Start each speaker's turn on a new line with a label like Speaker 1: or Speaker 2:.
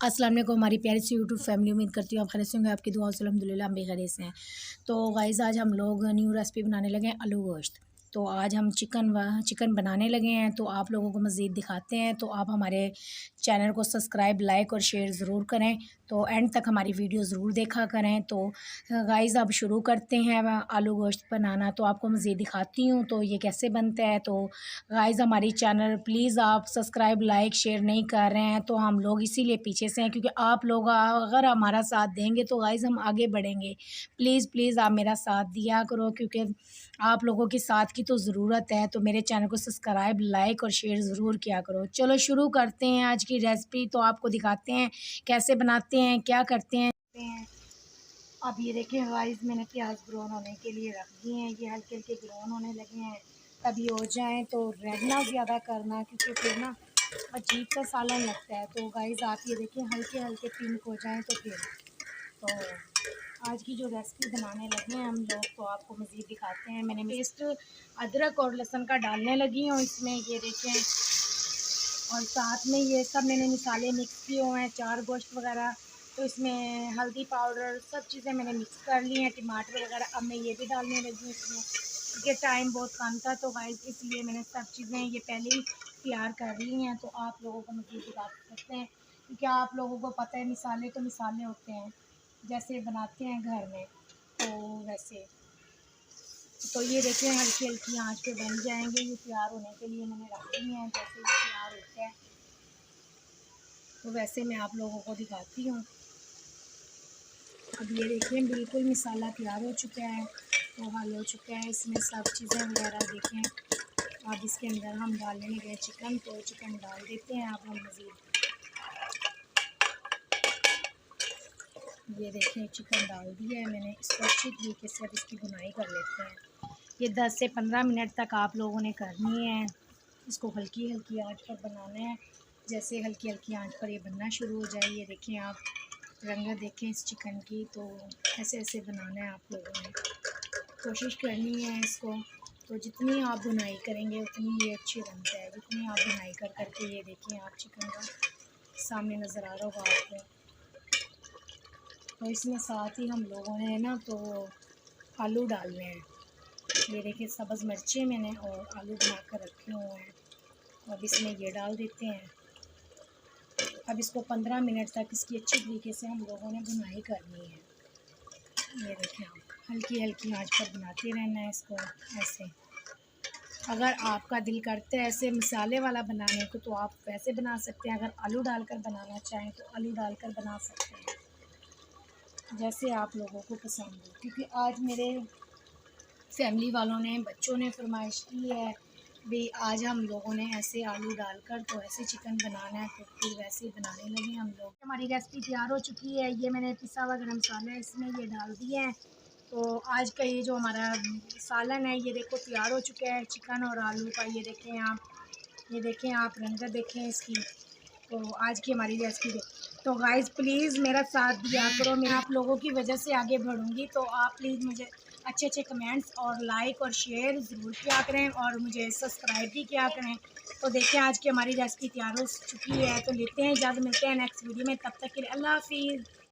Speaker 1: अस्सलाम वालेकुम हमारी प्यारी सी यूट्यूब फैमिली। उम्मीद करती हूँ आप खैरियत से होंगे। आपकी दुआ से अल्हम्दुलिल्लाह हम भी खैरियत से हैं। तो गाइस आज हम लोग न्यू रेसिपी बनाने लगे हैं, आलू गोश्त। तो आज हम चिकन बनाने लगे हैं, तो आप लोगों को मज़ीद दिखाते हैं। तो आप हमारे चैनल को सब्सक्राइब, लाइक और शेयर ज़रूर करें। तो एंड तक हमारी वीडियो ज़रूर देखा करें। तो गाइस अब शुरू करते हैं आलू गोश्त बनाना। तो आपको मज़ीद दिखाती हूँ तो ये कैसे बनता है। तो गाइस हमारी चैनल प्लीज़ आप सब्सक्राइब, लाइक, शेयर नहीं कर रहे हैं तो हम लोग इसीलिए पीछे से हैं, क्योंकि आप लोग अगर हमारा साथ देंगे तो गाइस हम आगे बढ़ेंगे। प्लीज़ प्लीज़ आप मेरा साथ दिया करो, क्योंकि आप लोगों के साथ की तो ज़रूरत है। तो मेरे चैनल को सब्सक्राइब, लाइक और शेयर ज़रूर किया करो। चलो शुरू करते हैं आज की रेसिपी। तो आपको दिखाते हैं कैसे बनाते हैं, क्या करते हैं। अब ये देखिए गाइस मैंने प्याज ब्राउन होने के लिए रख दिए हैं। ये हल्के हल्के ब्राउन होने लगे हैं। तभी हो जाएं तो रेड ना ज़्यादा करना, क्योंकि फिर ना अजीब सा सालन लगता है। तो गाइस आप ये देखिए हल्के हल्के पिंक हो जाएं तो फिर तो आज की जो रेसिपी बनाने लगे हैं हम लोग, तो आपको मज़ीद दिखाते हैं। मैंने पेस्ट अदरक और लहसुन का डालने लगी हूँ इसमें, ये देखें। और साथ में ये सब मैंने मसाले मिक्स किए हुए हैं, चार गोश्त वगैरह। तो इसमें हल्दी पाउडर सब चीज़ें मैंने मिक्स कर ली हैं, टमाटर वगैरह अब मैं ये भी डालने लगी हूँ इसमें, क्योंकि टाइम बहुत कम था। तो गाइस इसलिए मैंने सब चीज़ें ये पहले ही तैयार कर ली हैं। तो आप लोगों को मज़ीद दिखा सकते हैं, क्योंकि आप लोगों को पता है मिसाले तो मिसाले होते हैं, जैसे बनाते हैं घर में तो वैसे। तो ये देखिए हल्की हल्की आंच पे बन जाएंगे। ये तैयार होने के लिए मैंने रख दी हैं। जैसे ये तैयार होते हैं तो वैसे मैं आप लोगों को दिखाती हूँ। अब ये देखिए बिल्कुल मसाला तैयार हो चुका है, तो हल हो चुका है। इसमें सब चीज़ें वगैरह देखें। अब इसके अंदर हम डालने लगे चिकन, तो चिकन डाल देते हैं। अब हम मज़ीद ये देखें चिकन डाल दिया है मैंने। इसको अच्छी तरीके से अब इसकी बुनाई कर लेते हैं। ये 10 से 15 मिनट तक आप लोगों ने करनी है। इसको हल्की हल्की आंच पर बनाना है। जैसे हल्की हल्की आंच पर ये बनना शुरू हो जाए, ये देखें आप रंगत देखें इस चिकन की। तो ऐसे ऐसे बनाना है आप लोगों ने, कोशिश करनी है इसको। तो जितनी आप बुनाई करेंगे उतनी ये अच्छी बनता है। जितनी आप बुनाई कर करके ये देखें आप चिकन का सामने नज़र आ रहा होगा आपको। तो इसमें साथ ही हम लोगों ने ना तो आलू डालने हैं। ये देखिए सब्ज़ मिर्चें मैंने और आलू बना कर रखे हुए हैं। अब इसमें ये डाल देते हैं। अब इसको 15 मिनट तक इसकी अच्छी तरीके से हम लोगों ने बुनाई करनी है। ये देखें आप हल्की हल्की आंच पर बनाते रहना है इसको ऐसे। अगर आपका दिल करता है ऐसे मसाले वाला बनाने को तो आप वैसे बना सकते हैं। अगर आलू डालकर बनाना चाहें तो आलू डालकर बना सकते हैं, जैसे आप लोगों को पसंद हो। क्योंकि आज मेरे फैमिली वालों ने, बच्चों ने फरमाइश की है भी आज हम लोगों ने ऐसे आलू डालकर तो ऐसे चिकन बनाना है, तो फिर वैसे ही बनाने लगे हम लोग। हमारी रेसिपी तैयार हो चुकी है। ये मैंने पिसा हुआ गरम मसाला है इसमें ये डाल दिया है। तो आज का ये जो हमारा सालन है ये देखो तैयार हो चुका है, चिकन और आलू का। ये देखें आप, ये देखें आप रंगत देखें इसकी। तो आज की हमारी रेसिपी तो गाइस प्लीज़ मेरा साथ दिया करो। मैं आप लोगों की वजह से आगे बढ़ूँगी। तो आप प्लीज़ मुझे अच्छे अच्छे कमेंट्स और लाइक और शेयर ज़रूर किया करें और मुझे सब्सक्राइब भी किया करें। तो देखिए आज की हमारी रेसिपी तैयार हो चुकी है। तो लेते हैं इजाज़त, मिलते हैं नेक्स्ट वीडियो में। तब तक के लिए अल्लाह हाफ़िज़।